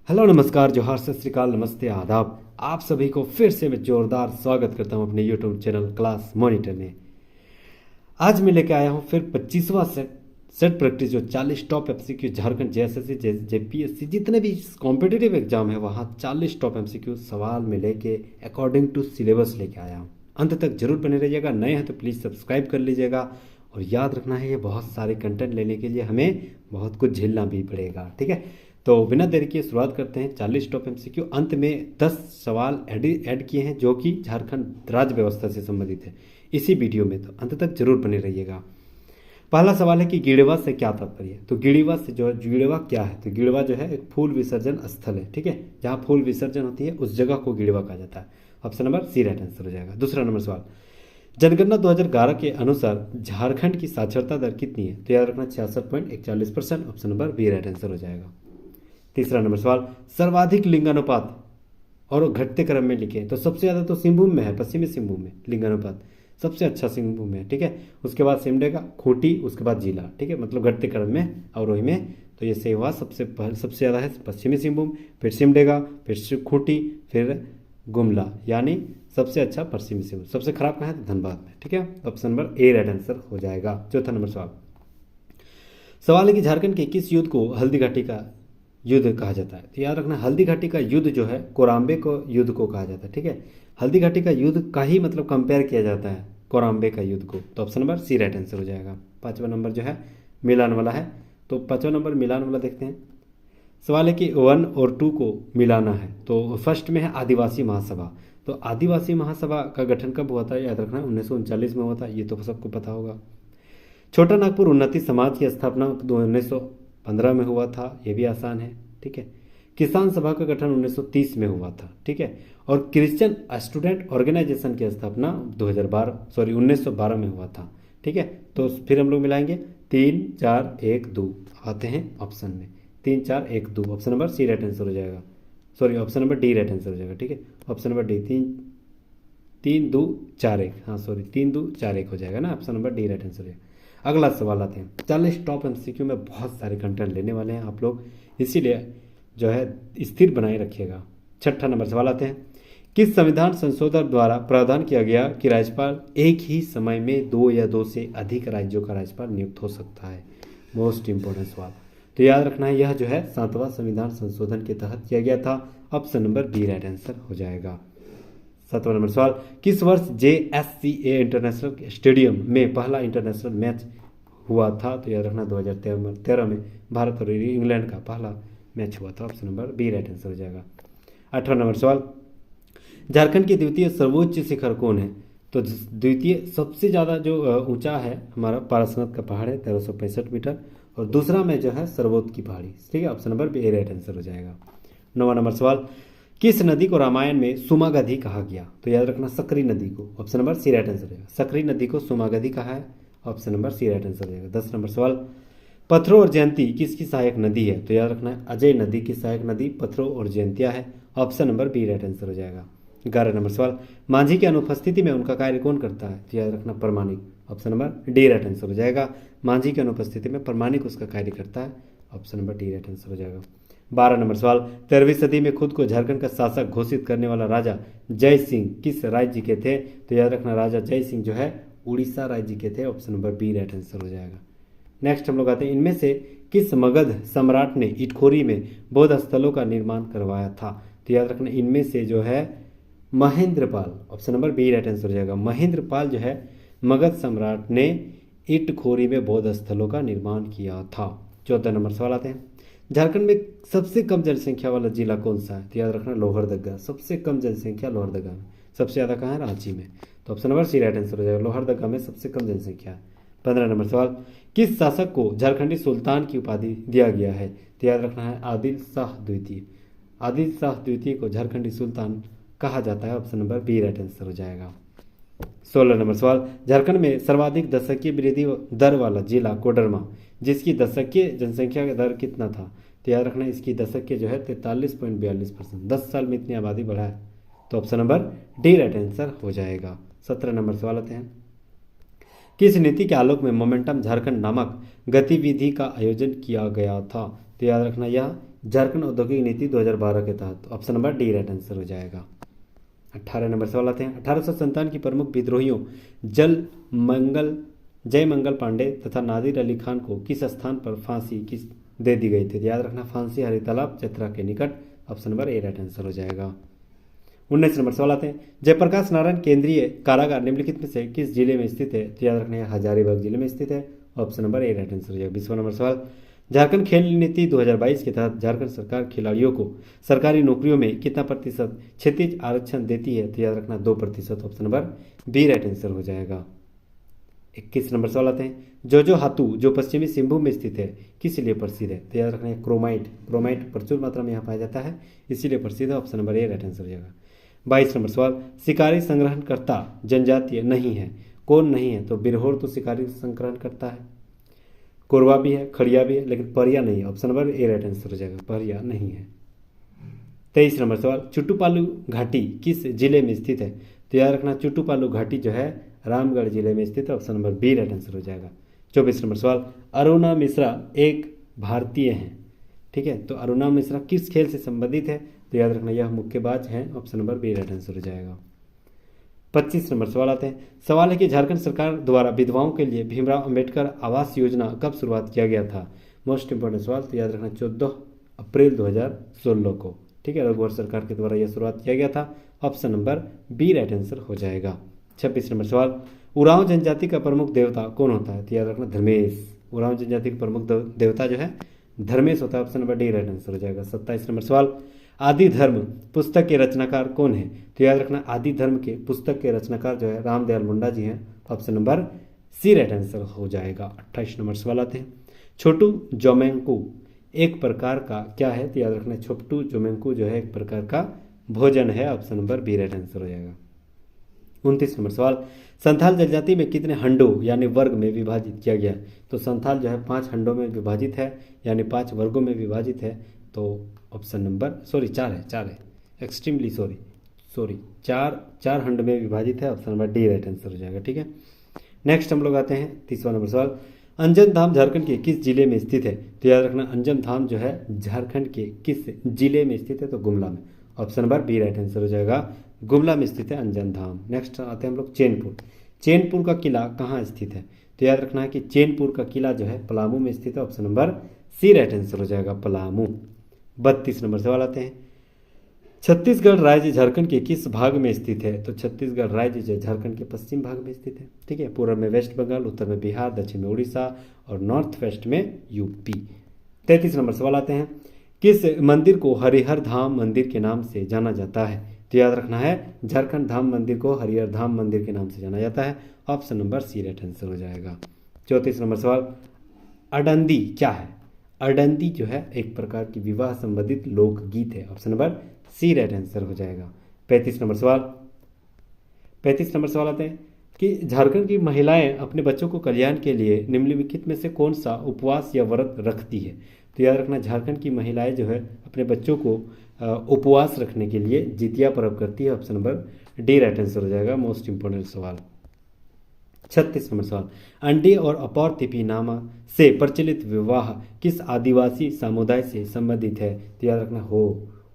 Hello नमस्कार जोहार सत श्री अकाल नमस्ते आदाब। आप सभी को फिर से मैं जोरदार स्वागत करता हूं अपने यूट्यूब चैनल क्लास मॉनिटर में। आज मैं लेके आया हूं फिर 25वां सेट प्रैक्टिस जो 40 top MCQ Jharkhand JSSC JPSC जितने भी कॉम्पिटिटिव एग्जाम है वहाँ 40 टॉप एमसीक्यू सवाल में लेके अकॉर्डिंग टू सिलेबस लेके आया हूँ। अंत तक जरूर बने रहिएगा। नए हैं तो प्लीज़ सब्सक्राइब कर लीजिएगा और याद रखना है ये बहुत सारे कंटेंट लेने के लिए हमें बहुत कुछ झेलना भी पड़ेगा। ठीक है, तो बिना देरी के शुरुआत करते हैं। 40 टॉप एमसीक्यू, अंत में 10 सवाल ऐड किए हैं जो कि झारखंड राज्य व्यवस्था से संबंधित है इसी वीडियो में, तो अंत तक जरूर बने रहिएगा। पहला सवाल है कि गीड़वा से क्या तात्पर्य है। तो गीड़वा से जो गीड़वा क्या है, तो गीड़वा जो है एक फूल विसर्जन स्थल है। ठीक है, जहाँ फूल विसर्जन होती है उस जगह को गीड़वा कहा जाता है। Option number C right answer हो जाएगा। दूसरा नंबर सवाल, जनगणना 2011 के अनुसार झारखंड की साक्षरता दर कितनी है। तो याद रखना 66.41%। Option number B right answer हो जाएगा। तीसरा नंबर सवाल, सर्वाधिक लिंगानुपात और घटते क्रम में लिखे। तो सबसे ज़्यादा तो सिंहभूम में है, पश्चिमी सिंहभूम में लिंगानुपात सबसे अच्छा सिंहभूम में। ठीक है, उसके बाद सिमडेगा, खूंटी, उसके बाद जिला। ठीक है, मतलब घटते क्रम में अवरोही में। तो ये सही हुआ, सबसे ज़्यादा है पश्चिमी सिंहभूम, फिर सिमडेगा, फिर खूंटी, फिर गुमला, यानी सबसे अच्छा पश्चिमी सिंहभूम। सबसे खराब कहाँ है, तो धनबाद में। ठीक है, option number A right answer हो जाएगा। चौथा नंबर सवाल है कि झारखंड के किस युद्ध को हल्दी घाटी का युद्ध कहा जाता है। तो याद रखना हल्दी घाटी का युद्ध जो है कोराम्बे को युद्ध को कहा जाता है। ठीक है, हल्दी घाटी का युद्ध का ही मतलब कंपेयर किया जाता है कोराम्बे का युद्ध को। तो option number C right answer हो जाएगा। पांचवा नंबर जो है मिलान वाला है, तो पांचवा नंबर मिलान वाला देखते हैं। सवाल है कि 1 और 2 को मिलाना है। तो फर्स्ट में है आदिवासी महासभा। तो आदिवासी महासभा का गठन कब हुआ था, याद रखना 1939 में हुआ था, ये तो सबको पता होगा। छोटा नागपुर उन्नति समाज की स्थापना 1915 में हुआ था, ये भी आसान है। ठीक है, किसान सभा का गठन 1930 में हुआ था। ठीक है, और क्रिश्चियन स्टूडेंट ऑर्गेनाइजेशन की स्थापना 1912 में हुआ था। ठीक है, तो फिर हम लोग मिलाएंगे 3 4 1 2 आते हैं ऑप्शन में 3 4 1 2। Option number C right answer हो जाएगा, sorry option number D right answer हो जाएगा। ठीक है, ऑप्शन नंबर डी 3 2 4 1, हाँ सॉरी 3 2 4 1 हो जाएगा ना, option number D right answer है। अगला सवाल आते हैं। 40 टॉप एमसीक्यू में बहुत सारे कंटेंट लेने वाले हैं आप लोग, इसीलिए जो है स्थिर बनाए रखिएगा। छठा नंबर सवाल आते हैं। किस संविधान संशोधन द्वारा प्रावधान किया गया कि राज्यपाल एक ही समय में 2 या 2 से अधिक राज्यों का राज्यपाल नियुक्त हो सकता है। मोस्ट इंपॉर्टेंट सवाल, तो याद रखना है यह जो है 7वां संविधान संशोधन के तहत किया गया था। Option number B right answer हो जाएगा। 7वां नंबर सवाल, किस वर्ष JSCA इंटरनेशनल स्टेडियम में पहला इंटरनेशनल मैच हुआ था। तो याद रखना 2013 में भारत और इंग्लैंड का पहला मैच हुआ था। Option number B right answer हो जाएगा। 8वां नंबर सवाल, झारखंड की द्वितीय सर्वोच्च शिखर कौन है। तो द्वितीय सबसे ज़्यादा जो ऊंचा है हमारा पारसनाथ का पहाड़ है 1365 मीटर, और दूसरा में जो है सर्वोच्च की पहाड़ी। ठीक है, option number B right answer हो जाएगा। 9वां नंबर सवाल, किस नदी को रामायण में सुमागधी कहा गया। तो याद रखना सकरी नदी को। Option number C right answer हो जाएगा। सकरी नदी को सुमागधी कहा है। Option number C right answer हो जाएगा। 10 नंबर सवाल, पथरो और जयंती किसकी सहायक नदी है। तो याद रखना है अजय नदी की सहायक नदी पथरो और जयंतिया है। Option number B right answer हो जाएगा। 11 नंबर सवाल, मांझी की अनुपस्थिति में उनका कार्य कौन करता है। तो याद रखना प्रमाणिक। Option number D right answer हो जाएगा। मांझी की अनुपस्थिति में प्रमाणिक उसका कार्य करता है। Option number D right answer हो जाएगा। 12 नंबर सवाल, 13वीं सदी में खुद को झारखंड का शासक घोषित करने वाला राजा जय सिंह किस राज्य के थे। तो याद रखना राजा जय सिंह जो है उड़ीसा राज्य के थे। Option number B right answer हो जाएगा। नेक्स्ट हम लोग आते हैं, इनमें से किस मगध सम्राट ने इटखोरी में बौद्ध स्थलों का निर्माण करवाया था। तो याद रखना इनमें से जो है Mahendrapal. Option number B right answer हो जाएगा। महेंद्रपाल जो है मगध सम्राट ने इटखोरी में बौद्ध स्थलों का निर्माण किया था। 14 नंबर सवाल आते हैं, झारखंड में सबसे कम जनसंख्या वाला जिला कौन सा है। तो याद रखना लोहरदगा। सबसे कम जनसंख्या लोहरदगा में, सबसे ज़्यादा कहाँ है, रांची में। तो option number C right answer हो जाएगा। लोहरदगा में सबसे कम जनसंख्या है। 15 नंबर सवाल, किस शासक को झारखंडी सुल्तान की उपाधि दिया गया है। तो याद रखना है आदिल शाह द्वितीय। आदिल शाह द्वितीय को झारखंडी सुल्तान कहा जाता है। Option number B right answer हो जाएगा। 16 नंबर सवाल, झारखंड में सर्वाधिक दशकीय वृद्धि दर वाला जिला कोडरमा, जिसकी दशकीय जनसंख्या का दर कितना था। तो याद रखना इसकी दशकीय जो है 43.42%। 10 साल में इतनी आबादी बढ़ा है। तो option number D right answer हो जाएगा। 17 नंबर सवाल आते हैं, किस नीति के आलोक में मोमेंटम झारखंड नामक गतिविधि का आयोजन किया गया था। तो याद रखना यह झारखंड औद्योगिक नीति 2012 के तहत। Option number D right answer हो जाएगा। 18 नंबर सवाल आते हैं। 1857 की प्रमुख विद्रोहियों जय मंगल पांडे तथा नादिर अली खान को किस स्थान पर फांसी किस दे दी गई थी? याद रखना, फांसी हरी तालाब चतरा के निकट। Option number A right answer हो जाएगा। 19 नंबर सवाल आते हैं। जयप्रकाश नारायण केंद्रीय कारागार निम्नलिखित में से किस जिले में स्थित है? तो याद रखना है हजारीबाग जिले में स्थित है। Option number A right answer हो जाएगा। 20वां नंबर सवाल। झारखंड खेल नीति 2022 के तहत झारखंड सरकार खिलाड़ियों को सरकारी नौकरियों में कितना प्रतिशत क्षैतिज आरक्षण देती है? तो याद रखना 2%। Option number B right answer हो जाएगा। 21 नंबर सवाल आते हैं। जोजो हातू जो पश्चिमी सिंहभूम में स्थित है किस लिए प्रसिद्ध है? तो याद रखना है क्रोमाइट प्रचुर मात्रा में यहाँ पाया जाता है, इसीलिए प्रसिद्ध है। Option number A right answer हो जाएगा। 22 नंबर सवाल। शिकारी संग्रहणकर्ता जनजातीय नहीं है, कौन नहीं है? तो बिरहोर तो शिकारी संग्रहण करता है, कोरवा भी है, खड़िया भी है, लेकिन परिया नहीं है। Option number A right answer हो जाएगा, परिया नहीं है। 23 नंबर सवाल। चुटुपालू घाटी किस जिले में स्थित है? तो याद रखना चुटुपालू घाटी जो है रामगढ़ जिले में स्थित है। Option number B right answer हो जाएगा। 24 नंबर सवाल। अरुणा मिश्रा एक भारतीय हैं, ठीक है, तो अरुणा मिश्रा किस खेल से संबंधित है? तो याद रखना यह मुक्केबाज हैं। Option number B right answer हो जाएगा। 25 नंबर सवाल आते हैं। सवाल है कि झारखंड सरकार द्वारा विधवाओं के लिए भीमराव अंबेडकर आवास योजना कब शुरुआत किया गया था? मोस्ट इंपोर्टेंट सवाल, तो याद रखना 14 अप्रैल 2016 को, ठीक है, रघुवर सरकार के द्वारा यह शुरुआत किया गया था। Option number B right answer हो जाएगा। 26 नंबर सवाल। उरांव जनजाति का प्रमुख देवता कौन होता है? तो याद रखना धर्मेश। उरांव जनजाति का प्रमुख देवता जो है धर्मेश होता है। Option number D right answer हो जाएगा। 27 नंबर सवाल। आदि धर्म पुस्तक के रचनाकार कौन है? तो याद रखना आदि धर्म के पुस्तक के रचनाकार जो है रामदयाल मुंडा जी हैं। Option number C right answer हो जाएगा। 28 नंबर सवाल आते हैं। छोटू जोमेंकू एक प्रकार का क्या है? तो याद रखना छोटू जोमेंकू जो है एक प्रकार का भोजन है। Option number B right answer हो जाएगा। 29 नंबर सवाल। संथाल जनजाति में कितने हंडों यानी वर्ग में विभाजित किया गया? तो संथाल जो है 5 हंडों में विभाजित है, यानी 5 वर्गों में विभाजित है। तो ऑप्शन नंबर 4 है, एक्सट्रीमली सॉरी 4 हंड में विभाजित है। Option number D right answer हो जाएगा, ठीक है। नेक्स्ट हम लोग आते हैं 30वां नंबर सवाल। अंजन धाम झारखंड के किस जिले में स्थित है? तो याद रखना अंजन धाम जो है झारखंड के किस जिले में स्थित है? तो गुमला में। Option number B right answer हो जाएगा, गुमला में स्थित है अंजन धाम। नेक्स्ट आते हैं हम लोग चैनपुर का किला कहाँ स्थित है? तो याद रखना है कि चैनपुर का किला जो है पलामू में स्थित है। Option number C right answer हो जाएगा, पलामू। 32 नंबर सवाल आते हैं। छत्तीसगढ़ राज्य झारखंड के किस भाग में स्थित है? तो छत्तीसगढ़ राज्य जो झारखंड के पश्चिम भाग में स्थित है, ठीक है। पूर्व में वेस्ट बंगाल, उत्तर में बिहार, दक्षिण में उड़ीसा और नॉर्थ वेस्ट में यूपी। 33 नंबर सवाल आते हैं। किस मंदिर को हरिहर धाम मंदिर के नाम से जाना जाता है? तो याद रखना है झारखंड धाम मंदिर को हरिहर धाम मंदिर के नाम से जाना जाता है। Option number C right answer हो जाएगा। 34 नंबर सवाल। अडंदी क्या है? अडंदी जो है एक प्रकार की विवाह संबंधित लोकगीत है। Option number C right answer हो जाएगा। 35 नंबर सवाल आते हैं कि झारखंड की महिलाएं अपने बच्चों को कल्याण के लिए निम्नलिखित में से कौन सा उपवास या व्रत रखती है? तो याद रखना झारखंड की महिलाएं जो है अपने बच्चों को उपवास रखने के लिए जितिया पर्व करती है। Option number D right answer हो जाएगा, मोस्ट इंपोर्टेंट सवाल। 36 नंबर सवाल। अंडी और अपौर तिपी नामा से प्रचलित विवाह किस आदिवासी समुदाय से संबंधित है? तो याद रखना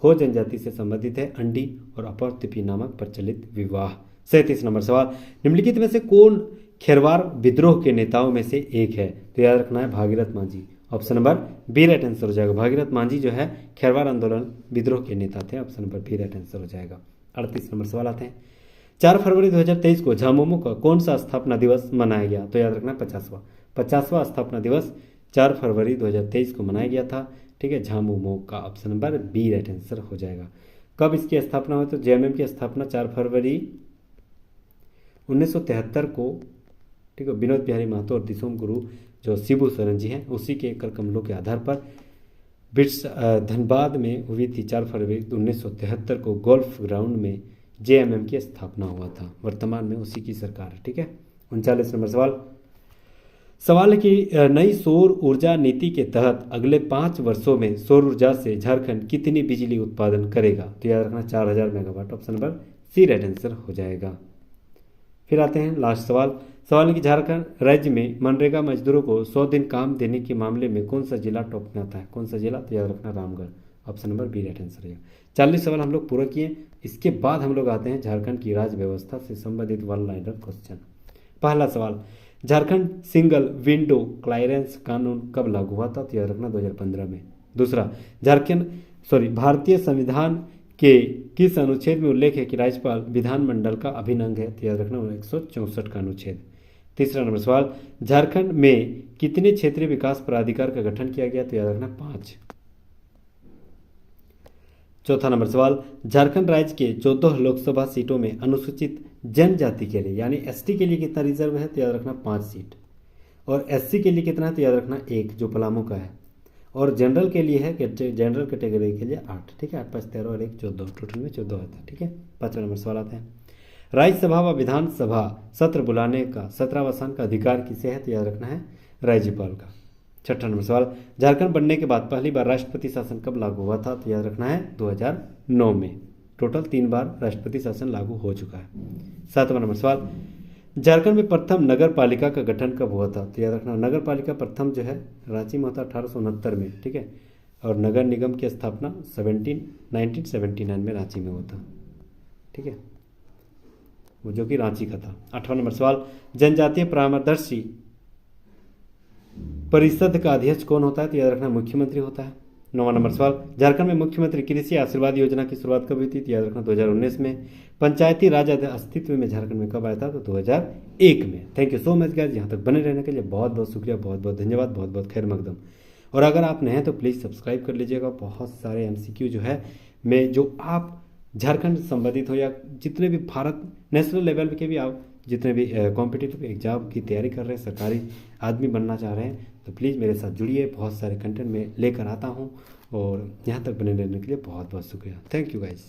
हो जनजाति से संबंधित है अंडी और अपौर तिपी नामक प्रचलित विवाह। 37 नंबर सवाल। निम्नलिखित में से कौन खेरवार विद्रोह के नेताओं में से एक है? तो याद रखना है Bhagirath Manjhi. Option number B right answer हो जाएगा। भागीरथ मांझी जो है खेरवार आंदोलन विद्रोह के नेता थे। Option number B right answer हो जाएगा। 38 नंबर सवाल आते हैं। 4 फरवरी 2023 को झामुमो का कौन सा स्थापना दिवस मनाया गया? तो याद रखना 50वां स्थापना दिवस 4 फरवरी 2023 को मनाया गया था, ठीक है, झामुमो का। Option number B right answer हो जाएगा। कब इसकी स्थापना हुई? तो जेएमएम की स्थापना 4 फरवरी 1973 को, ठीक है, विनोद बिहारी महतो और दिसोम गुरु जो शिबू सोरेन जी हैं उसी के कर कमलों के आधार पर धनबाद में हुई थी। 4 फरवरी 1973 को गोल्फ ग्राउंड में जेएमएम की स्थापना हुआ था। वर्तमान में उसी की सरकार है, ठीक है। 39 नंबर सवाल है कि नई सौर ऊर्जा नीति के तहत अगले 5 वर्षों में सौर ऊर्जा से झारखंड कितनी बिजली उत्पादन करेगा? तो याद रखना 4000 megawatt. Option number C right answer हो जाएगा। फिर आते हैं लास्ट सवाल। सवाल है कि झारखंड राज्य में मनरेगा मजदूरों को 100 दिन काम देने के मामले में कौन सा जिला टॉप में आता है? कौन सा जिला? तो याद रखना Ramgarh. Option number B right answer है। 40 सवाल हम लोग पूरा किए। इसके बाद हम लोग आते हैं झारखंड की राज्य व्यवस्था से संबंधित वन लाइनर क्वेश्चन। पहला सवाल, झारखंड सिंगल विंडो क्लियरेंस कानून कब लागू हुआ था? तो याद रखना 2015 में। दूसरा, भारतीय संविधान के किस अनुच्छेद में उल्लेख है कि राज्यपाल विधानमंडल का अभिन्न अंग है? तो याद रखना 164 का अनुच्छेद। तीसरा नंबर सवाल, झारखंड में कितने क्षेत्रीय विकास प्राधिकार का गठन किया गया? तो याद रखना 5। चौथा नंबर सवाल, झारखंड राज्य के 14 लोकसभा सीटों में अनुसूचित जनजाति के लिए यानी एसटी के लिए कितना रिजर्व है? तो याद रखना 5 सीट। और एससी के लिए कितना है? तो याद रखना 1 जो पलामू का है। और जनरल के लिए है कि जनरल कैटेगरी के लिए 8। ठीक है, 8 5 13 और 1 14, टोटल में 14 होता है। ठीक है, 5वां नंबर सवाल आता है, राज्यसभा व विधानसभा सत्र बुलाने का सत्रावसान का अधिकार किसे है? तो याद रखना है राज्यपाल का। 6वां नंबर सवाल, झारखंड बनने के बाद पहली बार राष्ट्रपति शासन कब लागू हुआ था? तो याद रखना है 2009 में। टोटल 3 बार राष्ट्रपति शासन लागू हो चुका है। 7वां नंबर सवाल, झारखंड में प्रथम नगर पालिका का गठन कब हुआ था? तो याद रखना नगर पालिका प्रथम जो है रांची में होता 1869 में। ठीक है, और नगर निगम की स्थापना 1979 में रांची में हुआ था। ठीक है, वो जो कि रांची का था। 8वां नंबर सवाल, जनजातीय परामर्शदर्शी परिषद का अध्यक्ष कौन होता है? तो याद रखना मुख्यमंत्री होता है। 9वां नंबर सवाल, झारखंड में मुख्यमंत्री कृषि आशीर्वाद योजना की शुरुआत कब हुई थी? तो याद रखना 2019 में। पंचायती राज अस्तित्व में झारखंड में कब आया था? तो 2001 में। Thank you so much guys, यहाँ तक बने रहने के लिए बहुत बहुत शुक्रिया, बहुत बहुत धन्यवाद, बहुत बहुत खैर मकदम। और अगर आप नए हैं तो प्लीज़ सब्सक्राइब कर लीजिएगा। बहुत सारे एमसीक्यू जो है मैं जो आप झारखंड संबंधित हो या जितने भी भारत नेशनल लेवल के भी आप जितने भी कॉम्पिटिटिव एग्जाम की तैयारी कर रहे हैं, सरकारी आदमी बनना चाह रहे हैं, तो प्लीज़ मेरे साथ जुड़िए। बहुत सारे कंटेंट में लेकर आता हूँ और यहाँ तक बने रहने के लिए बहुत बहुत शुक्रिया। Thank you guys.